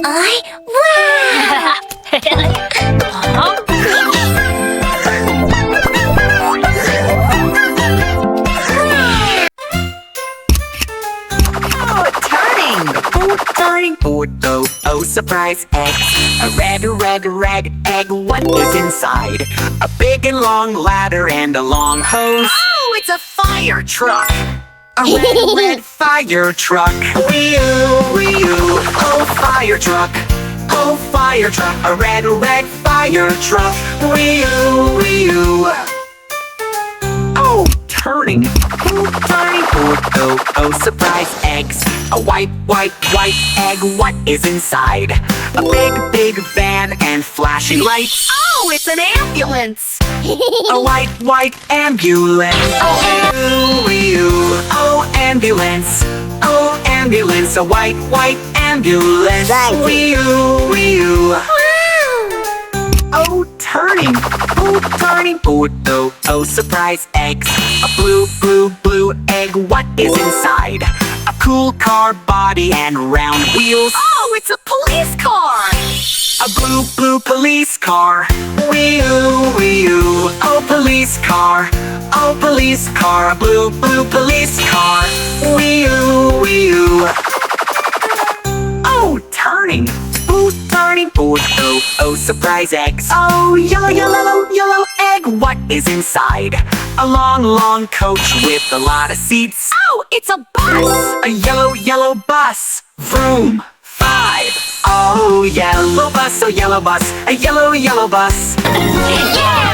Wow! Turning board, oh, surprise egg. A red egg, what is inside? A big and long ladder and a long hose. Oh, it's a fire truck! A red fire truck. Wee-oo, wee-oo, oh, fire truck. Oh, fire truck, a red fire truck. Wee-oo, wee-oo. Oh, turning board, oh, surprise eggs. A white egg, what is inside? A big van and flashing lights. Oh, it's an ambulance! A white ambulance. Oh, wee-oo, oh, ambulance. Oh, ambulance, a white ambulance. Wee-oo, wee-oo. Oh, turning board, oh, surprise eggs. A blue egg, what is inside? A cool car body and round wheels. Oh, it's a police car! A blue police car. Wee-oo, wee-oo, oh, police car. Oh, police car, a blue police car. Wee-oo, wee-oo. Oh, turning board, oh, surprise eggs. Oh, yellow egg, what is inside? A long coach with a lot of seats. Oh, it's a bus! A yellow bus. Vroom, 5. Oh, yellow bus, a yellow bus. A yellow bus. Yeah!